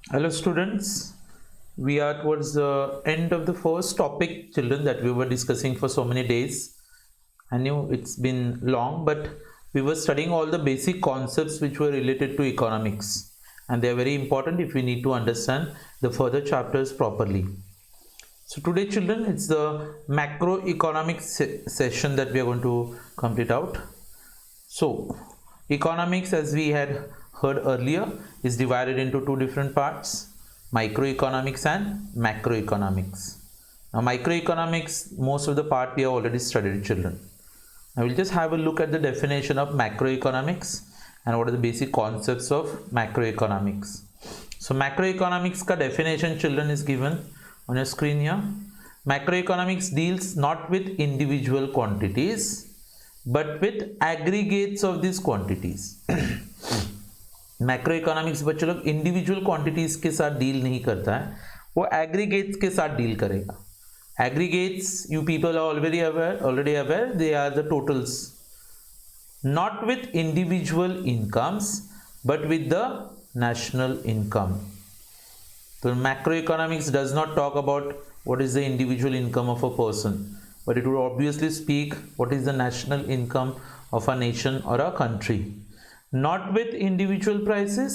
Hello students, we are towards the end of the first topic children that we were discussing for so many days. I knew it's been long, but we were studying all the basic concepts which were related to economics, and they are very important if we need to understand the further chapters properly. So today children, it's the macroeconomics session that we are going to complete out. So economics, as we had heard earlier, is divided into two different parts, microeconomics and macroeconomics. Now microeconomics, most of the part we have already studied children. I will just have a look at the definition of macroeconomics and what are the basic concepts of macroeconomics. So macroeconomics ka definition children is given on your screen here. Macroeconomics deals not with individual quantities but with aggregates of these quantities. Macroeconomics बच्चे लोग individual quantities के साथ deal नहीं करता है, वो aggregates के साथ डील करेगा. Aggregates you people are already aware they are the totals, not with individual incomes but with the national income. तो macroeconomics does not talk about what is the individual income of a person, but it would obviously speak what is the national income of a nation or a country, not with individual prices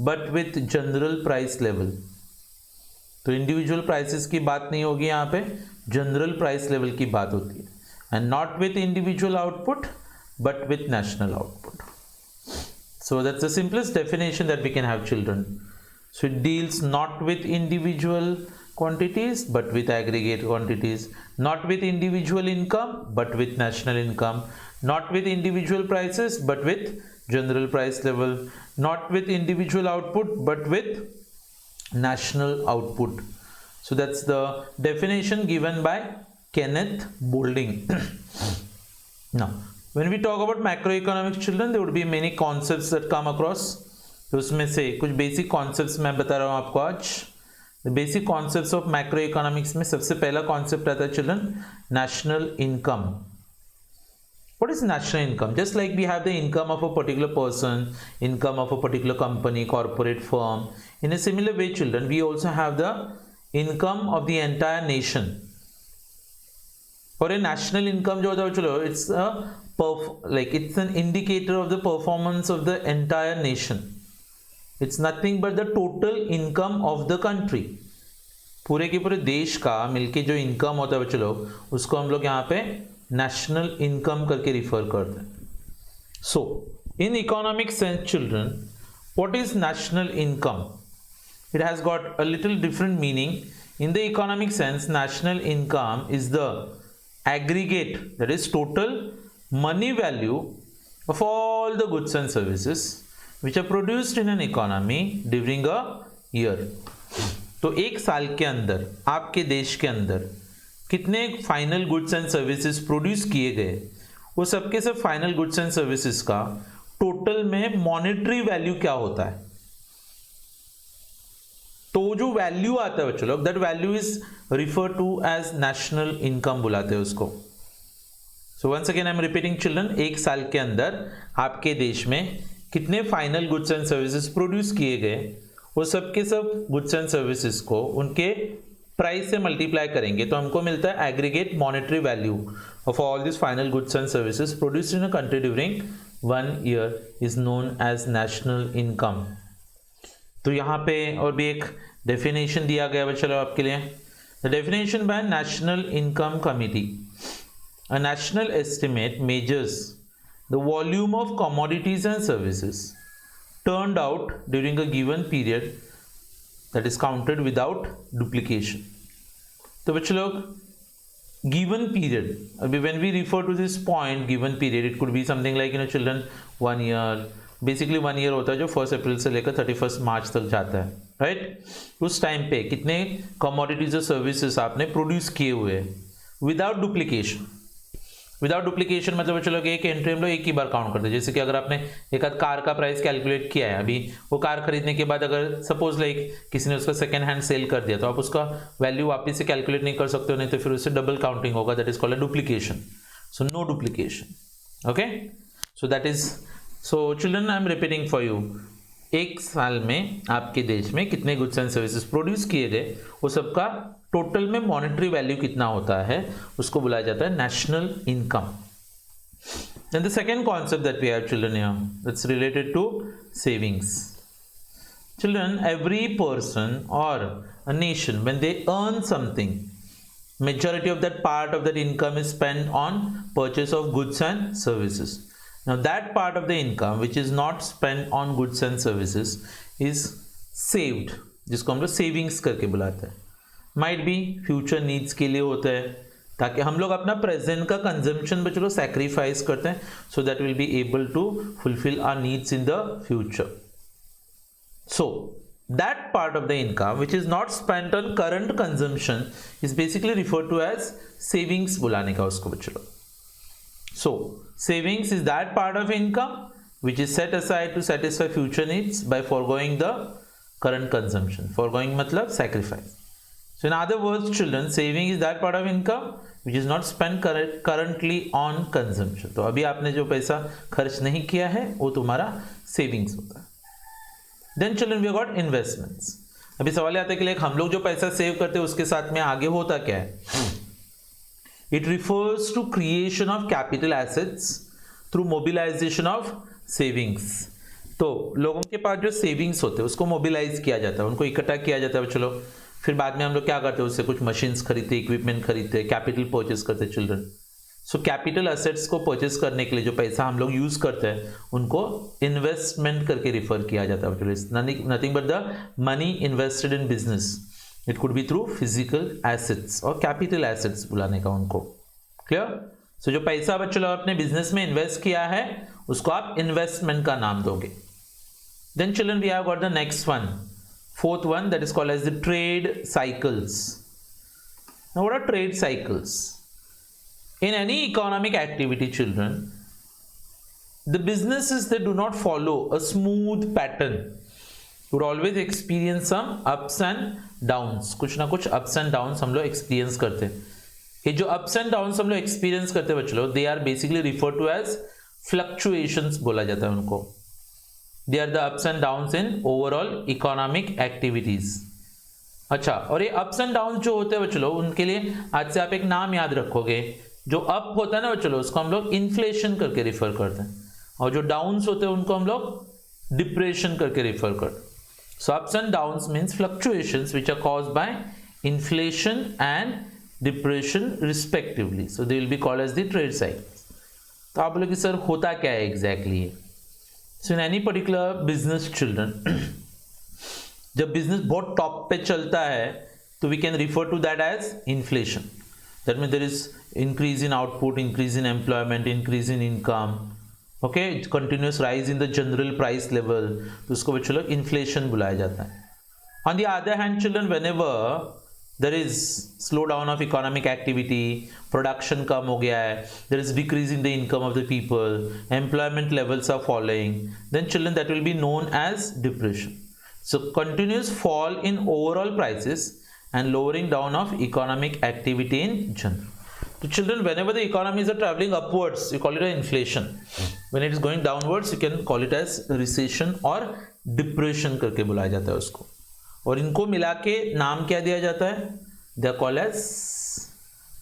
but with general price level. तो individual prices की बात नहीं होगी यहाँ पे, general price level की बात होती है, and not with individual output but with national output. So that's the simplest definition that we can have children. So it deals not with individual quantities but with aggregate quantities, not with individual income but with national income, not with individual prices but with general price level, not with individual output but with national output. So that's the definition given by Kenneth Boulding. Now when we talk about macroeconomics children, there would be many concepts that come across. तो उसमें से कुछ basic concepts मैं बता रहा हूँ आपको आज. Basic concepts of macro economics में सबसे पहला कॉन्सेप्ट आता है children, national income. What is national income? Just like we have the income of a particular person, income of a particular company, corporate firm, in a similar way children we also have the income of the entire nation. और ये national income जो होता है चलो, it's it's an indicator of the performance of the entire nation. It's nothing but the total income of the country. पूरे के पूरे देश का मिलके जो इनकम होता है बच्चों लोग, उसको हम लोग यहाँ पे नेशनल इनकम करके रिफर करते हैं. So in economic sense children, what is national income? It has got a little different meaning. In the economic sense, national income is the aggregate, that is total money value of all the goods and services which are produced in an economy during a year. तो एक साल के अंदर आपके देश के अंदर कितने final goods and services produce किए गए, वो सबके सब फाइनल गुड्स एंड सर्विसेज का टोटल में मॉनेटरी वैल्यू क्या होता है. तो जो वैल्यू आता है बच्चों लोग, that value is refer to as national income बुलाते हैं उसको. So once again I am repeating children, एक साल के अंदर आपके देश में कितने final goods and services produce किए गए, वो सब के सब गुड्स एंड सर्विसेज को उनके प्राइस से मल्टीप्लाई करेंगे तो हमको मिलता है aggregate monetary value of all this final goods and services produced in a country during 1 year is known as national income. तो यहाँ पे और भी एक डेफिनेशन दिया गया है चलो आपके लिए. The definition bye national income committee, a national estimate measures the volume of commodities and services turned out during a given period that is counted without duplication. तो बच्चे लोग given period, अभी when we refer to this point given period, it could be something like children 1 year, basically 1 year होता है जो 1 अप्रैल से लेकर 31 मार्च तक जाता है, राइट. उस टाइम पे कितने commodities और services आपने प्रोड्यूस किए हुए विदाउट डुप्लीकेशन. विदाउट डुप्लीकेशन मतलब चलो कि एक एंट्री हम लोग एक ही बार काउंट करते हैं. जैसे कि अगर आपने एक आध कार का प्राइस कैलकुलेट किया है, अभी वो कार खरीदने के बाद अगर सपोज लाइक किसी ने उसका सेकंड हैंड सेल कर दिया, तो आप उसका वैल्यू वापस से कैलकुलेट नहीं कर सकते हो, नहीं तो फिर उससे डबल काउंटिंग होगा. That is called a duplication. So no duplication. Okay, so that is, so children I am repeating for you. एक साल में आपके देश में कितने गुड्स एंड सर्विसेज प्रोड्यूस किए गए, वो सबका टोटल में मॉनेटरी वैल्यू कितना होता है, उसको बुलाया जाता है national income. Then the second concept that we have, children, here, it's related to savings. Children, every person or a nation, when they earn something, majority of that part of that income is spent on purchase of goods and services. Now that part of the income which is not spent on goods and services is saved, जिसको हम लोग savings करके बुलाते हैं. Might be future needs के लिए होता है, ताकि हम लोग अपना प्रेजेंट का कंजम्पशन में चलो सैक्रिफाइस करते हैं, so that will be able to fulfil our needs in the future. So that part of the income which is not spent on current consumption is basically refer to as savings बुलाने का उसको चलो. So savings is that part of income which is set aside to satisfy future needs by forgoing the current consumption. Forgoing मतलब sacrifice. So in other words, children, saving is that part of income which is not spent currently on consumption. तो अभी आपने जो पैसा खर्च नहीं किया है वो तुम्हारा सेविंग्स होता है. Then children, we have got investments. अभी सवाल आता है कि हम लोग जो पैसा सेव करते हैं उसके साथ में आगे होता क्या है. It refers to creation of capital assets through mobilization of savings. तो लोगों के पास जो सेविंग्स होते हैं उसको मोबिलाइज किया जाता है, उनको इकट्ठा किया जाता है. चलो फिर बाद में हम लोग क्या करते हैं, उससे कुछ मशीन्स खरीदते, इक्विपमेंट खरीदते, कैपिटल परचेस करते चिल्ड्रन. सो कैपिटल असेट्स को परचेस करने के लिए जो पैसा हम लोग यूज करते हैं उनको इन्वेस्टमेंट करके रिफर किया जाता है. Nothing but the money invested in business. It could be through physical assets और कैपिटल एसेट्स बुलाने का उनको. क्लियर. सो जो पैसा बच्चों लोग अपने बिजनेस में इन्वेस्ट किया है उसको आप इन्वेस्टमेंट का नाम दोगे. Then children we have got the next one, fourth one, that is called as the trade cycles. Now what are trade cycles? In any economic activity, children, the businesses that do not follow a smooth pattern would always experience some ups and downs. कुछ ना कुछ ups and downs हम लोग experience करते हैं. ये जो ups and downs हम लोग experience करते हैं बच्चों लोग, they are basically referred to as fluctuations बोला जाता है उनको. They are the ups and downs in overall economic activities. अच्छा, और ये ups and downs जो होते हैं बच्चों लोग, उनके लिए आज से आप एक नाम याद रखोगे. जो अप होता है ना बच्चों लोग, उसको हम लोग इन्फ्लेशन करके रिफर करते हैं, और जो डाउन्स होते हैं उनको हम लोग डिप्रेशन करके रिफर करते हैं. So ups and downs means fluctuations which are caused by inflation and depression respectively. So they will be called as the trade cycles. तो आप बोले कि सर होता क्या है exactly. So in any particular business, children, जब business बहुत top पे चलता है तो we can refer to that as inflation. That means there is increase in output, increase in employment, increase in income, okay, continuous rise in the general price level. तो उसको बच्चों लोग inflation बुलाया जाता है. On the other hand, children, whenever there is slowdown of economic activity, production कम हो गया है, there is decrease in the income of the people, employment levels are falling, then children that will be known as depression. So continuous fall in overall prices and lowering down of economic activity in general. So children, whenever the economies are traveling upwards, you call it an inflation. When it is going downwards, you can call it as recession or depression करके बुलाया जाता है उसको. और इनको मिला के नाम क्या दिया जाता है, they are called as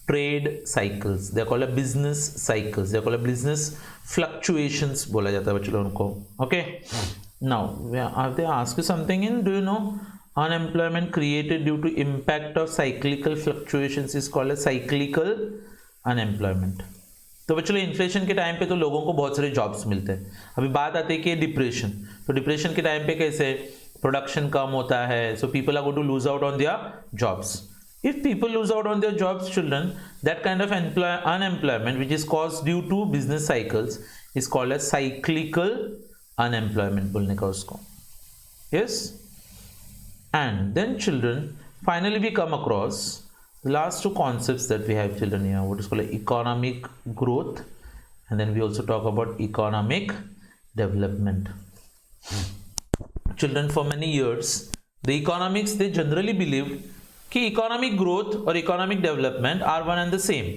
trade cycles, they are called business cycles, they are called business fluctuations बोला जाता है बच्चों उनको. Okay, now they ask you something in, do you know unemployment created due to impact of cyclical fluctuations is called as cyclical unemployment. तो बच्चों inflation के time पे तो लोगों को बहुत सारे जॉब्स मिलते हैं. अभी बात आती है कि डिप्रेशन, तो डिप्रेशन के टाइम पे कैसे प्रोडक्शन कम होता है, so people are going to lose out on their jobs. If people lose out on their jobs, children, that kind of unemployment which is caused due to business cycles is called as cyclical unemployment बोलने का उसको. Yes, and then children finally we come across the last two concepts that we have, children, here, what is called economic growth, and then we also talk about economic development. Children, for many years the economics, they generally believed कि economic growth और economic development are one and the same.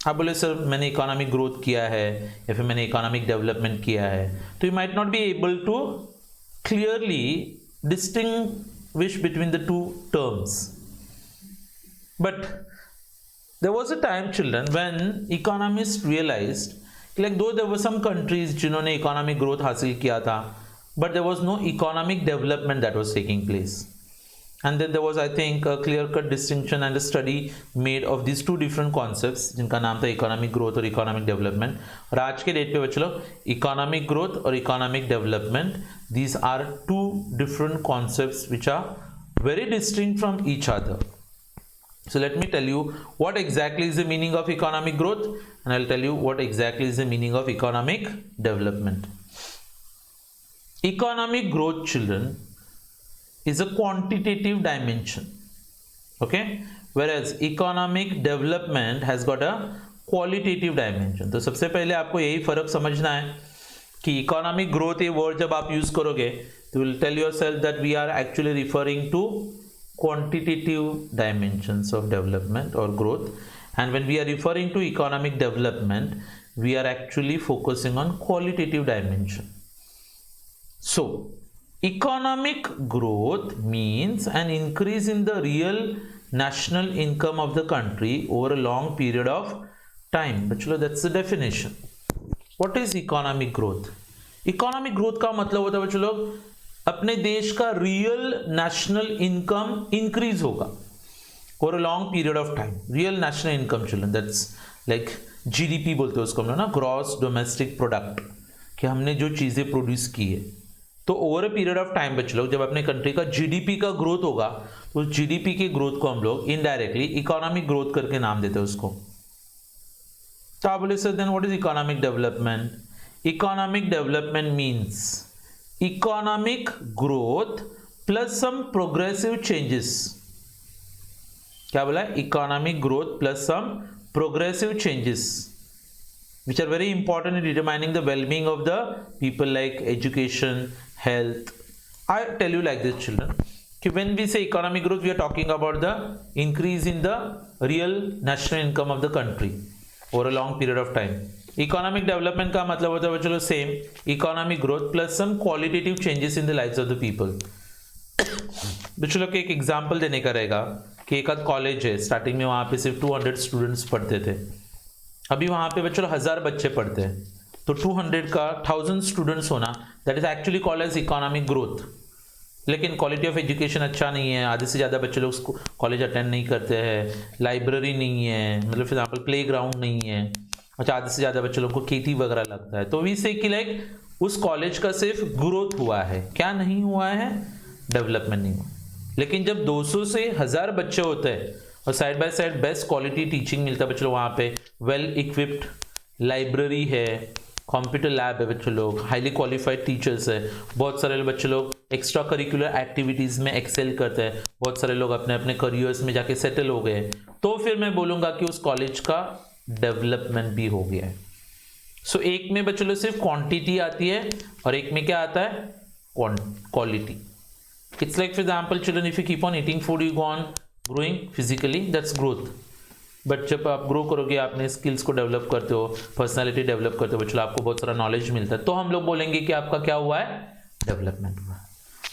आप बोले sir मैंने economic growth किया है या फिर मैंने economic development किया है, तो you might not be able to clearly distinguish between the two terms. But there was a time, children, when economists realized like though there were some countries जिन्होंने economic growth हासिल किया था, but there was no economic development that was taking place. And then there was, I think, a clear-cut distinction and a study made of these two different concepts जिनका नाम था economic growth और economic development. और आज के date पे बच्चों economic growth और economic development, these are two different concepts which are very distinct from each other. So let me tell you what exactly is the meaning of economic growth, and I'll tell you what exactly is the meaning of economic development. Economic growth, children, is a quantitative dimension, okay, whereas economic development has got a qualitative dimension. तो सबसे पहले आपको यही फर्क समझना है कि economic growth ये word जब आप यूज करोगे तो will tell yourself that we are actually referring to quantitative dimensions of development or growth, and when we are referring to economic development we are actually focusing on qualitative dimension. So economic growth means an increase in the real national income of the country over a long period of time. Bachalo, that's the definition. What is economic growth? Economic growth का मतलब होता है बच्चों अपने देश का real national income increase होगा over a long period of time. Real national income, children, that's like GDP बोलते हैं उसको हम लोग ना, ग्रॉस डोमेस्टिक प्रोडक्ट, कि हमने जो चीज़ें प्रोड्यूस की है. तो over a period of time बच्चे लोग जब अपने कंट्री का जीडीपी का ग्रोथ होगा तो उस जीडीपी के ग्रोथ को हम लोग इनडायरेक्टली इकोनॉमिक ग्रोथ करके नाम देते हैं उसको. तो आप बोले sir then what is economic development? Economic development means economic growth plus some progressive changes. क्या बोला? Economic growth plus some progressive changes which are very important in determining the well-being of the people, like education, health. I tell you like this, children, that when we say economic growth, we are talking about the increase in the real national income of the country over a long period of time. Economic development का मतलब होता है चलो same economic growth plus some qualitative changes in the lives of the people. तो चलो कि एक example देने का रहेगा कि एक आध कॉलेज है, स्टार्टिंग में वहाँ पे सिर्फ 200 स्टूडेंट्स पढ़ते थे, अभी वहाँ पे बच्चों 1000 बच्चे पढ़ते हैं, तो 200 का 1000 स्टूडेंट्स होना, that is actually called as economic growth. लेकिन क्वालिटी ऑफ एजुकेशन अच्छा नहीं है, आधे से ज़्यादा बच्चे लोग कॉलेज अटेंड नहीं करते हैं, लाइब्रेरी नहीं है, मतलब फॉर एग्जाम्पल प्ले ग्राउंड नहीं है, अच्छा आधे से ज़्यादा बच्चे लोग को खेती वगैरह लगता है. तो वी से कि लाइक उस कॉलेज का सिर्फ ग्रोथ हुआ है, क्या नहीं हुआ है? डेवलपमेंट नहीं हुआ. लेकिन जब 200 से 1000 बच्चे होते हैं और side by side best quality teaching मिलता है बच्चों, वहाँ पे वेल इक्विप्ड लाइब्रेरी है, कंप्यूटर लैब है बच्चों लोग, हाईली क्वालिफाइड टीचर्स है, बहुत सारे बच्चे लोग एक्स्ट्रा करिकुलर एक्टिविटीज़ में एक्सेल करते हैं, बहुत सारे लोग अपने अपने करियर्स में जाके सेटल हो गए, तो फिर मैं बोलूँगा कि उस कॉलेज का डेवलपमेंट भी हो गया है. सो एक में बच्चों लोग सिर्फ क्वान्टिटी आती है और एक में क्या आता है? Quality. It's like for example children, if you keep on eating food you go on growing physically, that's growth. But जब आप ग्रो करोगे, आपने स्किल्स को डेवलप करते हो, पर्सनालिटी डेवलप करते हो बच्चों, आपको बहुत सारा नॉलेज मिलता है, तो हम लोग बोलेंगे कि आपका क्या हुआ है? डेवलपमेंट हुआ.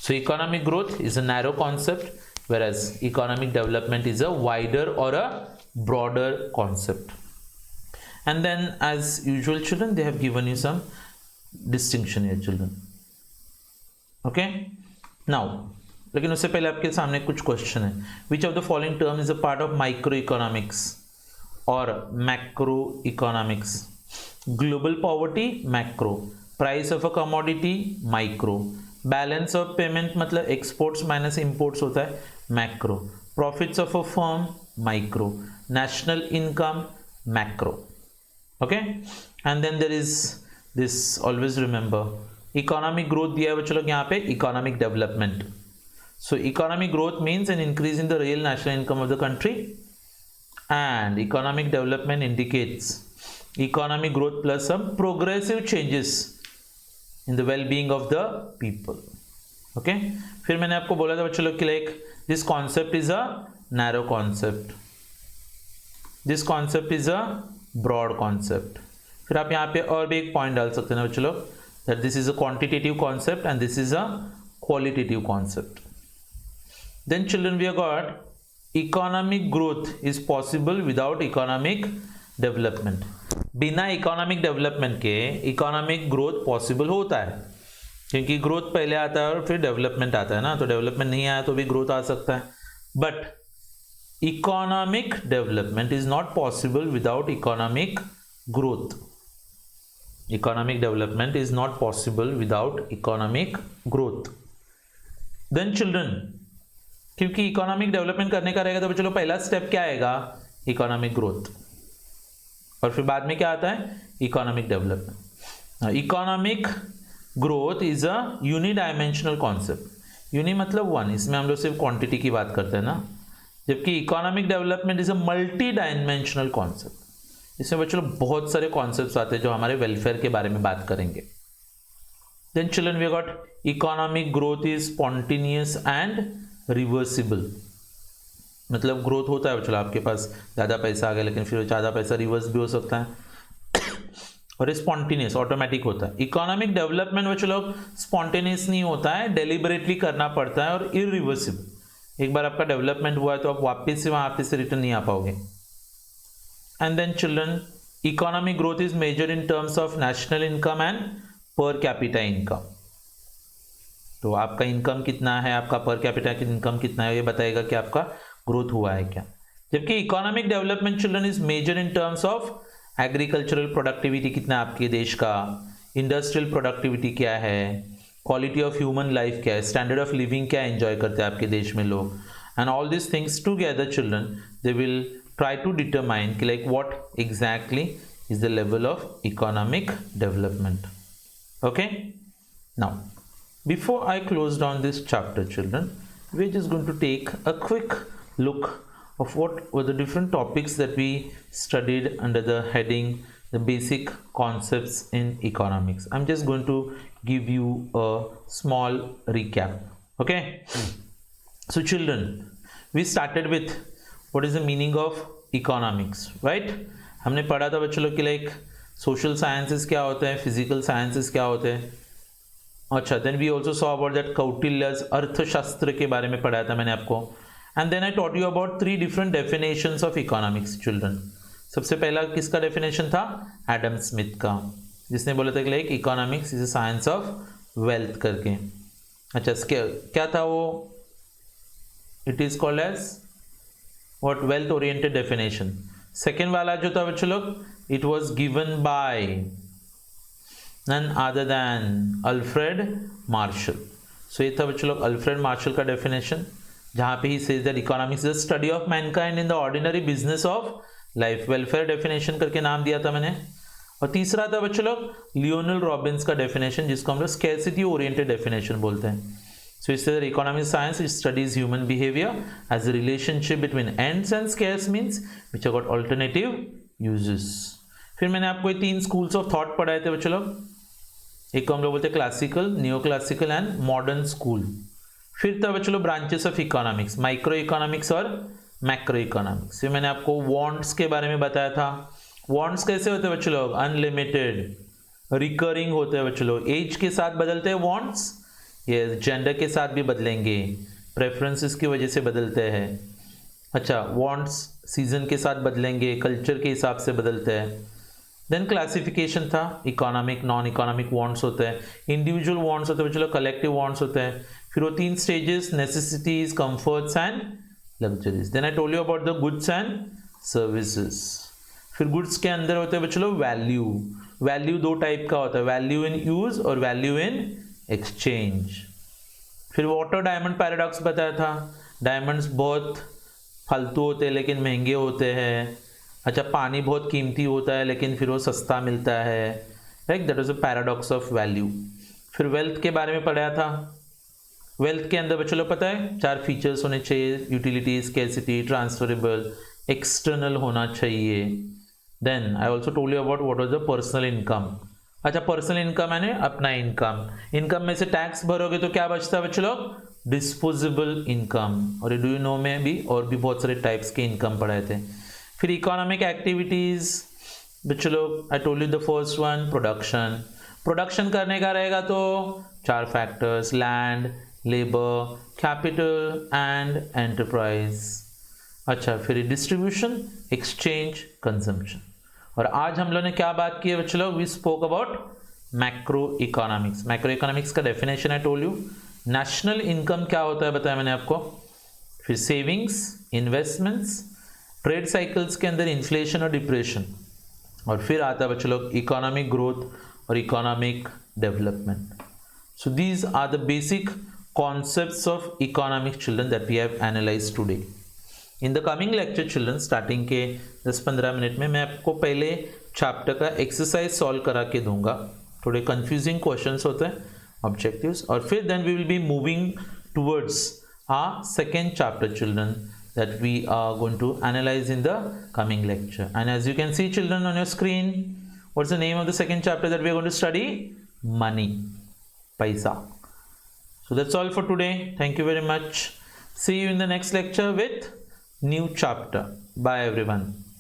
सो economic growth is a narrow concept, whereas economic development is a wider or a broader concept. And then as usual children, they have given you some distinction here children. Okay, now लेकिन उससे पहले आपके सामने कुछ question है. Which of the following term is a part of micro economics और macro economics? Global poverty macro, price of a commodity micro, balance of payment मतलब exports minus imports होता है macro, profits of a firm micro, national income macro. Okay, and then there is this, always remember economic growth दिया है बच्चों लोग यहाँ पे, economic development. So economic growth means an increase in the real national income of the country, and economic development indicates economic growth plus some progressive changes in the well-being of the people. Okay, फिर मैंने आपको बोला था बच्चों लोग कि like this concept is a narrow concept, this concept is a broad concept. फिर आप यहाँ पे और भी एक पॉइंट डाल सकते हैं बच्चों लोग, that this is a quantitative concept and this is a qualitative concept. Then children, we have got economic growth is possible without economic development. बिना इकोनॉमिक डेवलपमेंट के इकोनॉमिक ग्रोथ पॉसिबल होता है, क्योंकि ग्रोथ पहले आता है और फिर डेवलपमेंट आता है ना, तो डेवलपमेंट नहीं आया तो भी ग्रोथ आ सकता है. But economic development is not possible without economic growth. Economic development is not possible without economic growth. Then children, क्योंकि इकोनॉमिक डेवलपमेंट करने का रहेगा तो चलो पहला स्टेप क्या आएगा, इकोनॉमिक ग्रोथ, और फिर बाद में क्या आता है, economic development. Economic growth is a unidimensional concept. Uni मतलब वन, इसमें हम लोग सिर्फ क्वांटिटी की बात करते हैं ना, जबकि economic development is a multi dimensional concept. इसमें बच्चों बहुत सारे कॉन्सेप्ट्स आते हैं जो हमारे वेलफेयर के बारे में बात करेंगे. Then children, we got economic growth is spontaneous and reversible. मतलब ग्रोथ होता है बच्चों, आपके पास ज़्यादा पैसा आ गया लेकिन फिर ज़्यादा पैसा रिवर्स भी हो सकता है, और स्पॉन्टेनियस ऑटोमेटिक होता है. इकोनॉमिक डेवलपमेंट बच्चों लोग स्पॉन्टेनियस नहीं होता है, डेलिबरेटली करना पड़ता है और इरिवर्सिबल. एक बार आपका डेवलपमेंट हुआ है तो आप वापस से वहाँ से रिटर्न नहीं आ पाओगे. And then children, economic growth is measured in terms of national income and per capita income. तो आपका इनकम कितना है, आपका पर कैपिटा इनकम कितना है, ये बताएगा कि आपका ग्रोथ हुआ है क्या. जबकि economic development children is major in terms of agricultural productivity कितना है आपके देश का, इंडस्ट्रियल प्रोडक्टिविटी क्या है, क्वालिटी ऑफ ह्यूमन लाइफ क्या है, स्टैंडर्ड ऑफ लिविंग क्या एंजॉय करते हैं आपके देश में लोग. And all this things together children they will try to determine कि like what exactly is the level of economic development. Okay, now before I close down this chapter children, we're just going to take a quick look of what were the different topics that we studied under the heading the basic concepts in economics. I'm just going to give you a small recap. Okay, so children, we started with what is the meaning of economics, right? हमने पढ़ा था बच्चों लोग कि like social sciences क्या होते हैं, physical sciences क्या होते हैं. अच्छा, then we also saw about that Kautilya's Arthashastra के बारे में पढ़ाया था मैंने आपको. And then I taught you about 3 different definitions of economics children. सबसे पहला किसका डेफिनेशन था, एडम स्मिथ का, जिसने बोला था कि like economics is a science of wealth करके. अच्छा, क्या था वो, it is called as what, wealth oriented definition. Second वाला जो था बच्चों लोग, it was given by none other than Alfred Marshall. सो ये था बच्चों लोग अल्फ्रेड मार्शल का डेफिनेशन, जहाँ पे he says that economics is the study of Mankind in the ordinary business of life. Welfare definition करके नाम दिया था मैंने. और तीसरा था बच्चों लोग लियोनल रॉबिन्स का डेफिनेशन, जिसको हम लोग स्कैरसिटी ओरिएंटेड डेफिनेशन बोलते हैं. सो इससे economic science studies human behaviour as a relationship between ends and scarce means which are got alternative uses. फिर मैंने आपको ये 3 स्कूल्स ऑफ थॉट पढ़ाए थे बच्चों लोग. एक को हम लोग बोलते हैं classical, neo classical and modern school. फिर था बच्चों लोग branches of economics, micro economics और मैक्रो इकोनॉमिक्स. फिर मैंने आपको वांट्स के बारे में बताया था. वांट्स कैसे होते हैं बच्चों लोग, अनलिमिटेड, रिकरिंग होते हैं बच्चों लोग, एज के साथ बदलते हैं वांट्स, ये जेंडर के साथ भी बदलेंगे, प्रेफरेंसेस की वजह से बदलते हैं. अच्छा, वांट्स सीजन के साथ बदलेंगे, कल्चर के हिसाब से बदलते हैं. देन क्लासिफिकेशन था, इकोनॉमिक, नॉन इकोनॉमिक वांट्स होते हैं, इंडिविजुअल वांट्स होते हैं बच्चों लोग, कलेक्टिव वांट्स होते हैं. फिर वो 3 stages, necessities, comforts and luxuries. Then I told you about the goods and services. फिर गुड्स के अंदर होते हैं बच्चों लोग वैल्यू. वैल्यू 2 टाइप का होता है, वैल्यू इन यूज और वैल्यू इन एक्सचेंज. फिर वाटर डायमंड पैराडॉक्स बताया था, डायमंड्स बहुत फालतू होते हैं लेकिन महंगे होते हैं. अच्छा, पानी बहुत कीमती होता है लेकिन फिर वो सस्ता मिलता है, right, that is a paradox of value. फिर वेल्थ के बारे में पढ़ाया था. वेल्थ के अंदर बच्चों लोग पता है 4 फीचर्स होने चाहिए, यूटिलिटी, स्कैरसिटी, ट्रांसफरेबल, एक्सटर्नल होना चाहिए. Then I also told you about what was the personal income. अच्छा, पर्सनल इनकम यानी अपना इनकम. इनकम में से टैक्स भरोगे तो क्या बचता है बच्चों लोग, डिस्पोजेबल इनकम. और डू यू नो में भी और भी बहुत सारे टाइप्स के इनकम पढ़ाए थे. फिर इकोनॉमिक एक्टिविटीज बच्चों लोग, आई told you the first one, production. Production करने का रहेगा तो 4 factors, land, labour, capital and enterprise. अच्छा, फिर डिस्ट्रीब्यूशन, एक्सचेंज, कंजम्पशन। और आज हम लोगों ने क्या बात की है बच्चों? We spoke about macro economics. Macro economics का डेफिनेशन है टोल यू। नेशनल इनकम क्या होता है बताया मैंने आपको। फिर सेविंग्स, इन्वेस्टमेंट्स, ट्रेड साइकिल्स के अंदर इन्फ्लेशन और डिप्रेशन, और फिर आता है बच्चों लोग इकोनॉमिक ग्रोथ और economic development. So these are the basic concepts of economics children that we have analyzed today. In the coming lecture children, starting के 10-15 मिनट में मैं आपको पहले चैप्टर का एक्सरसाइज सॉल्व करा के दूंगा। थोड़े कंफ्यूजिंग क्वेश्चंस होते हैं, ऑब्जेक्टिव्स, और फिर then we will be moving towards our second chapter children that we are going to analyze in the coming lecture. And as you can see children on your screen, what's the name of the second chapter that we are going to study? Money, paisa. So that's all for today. Thank you very much. See you in the next lecture with new chapter. Bye everyone.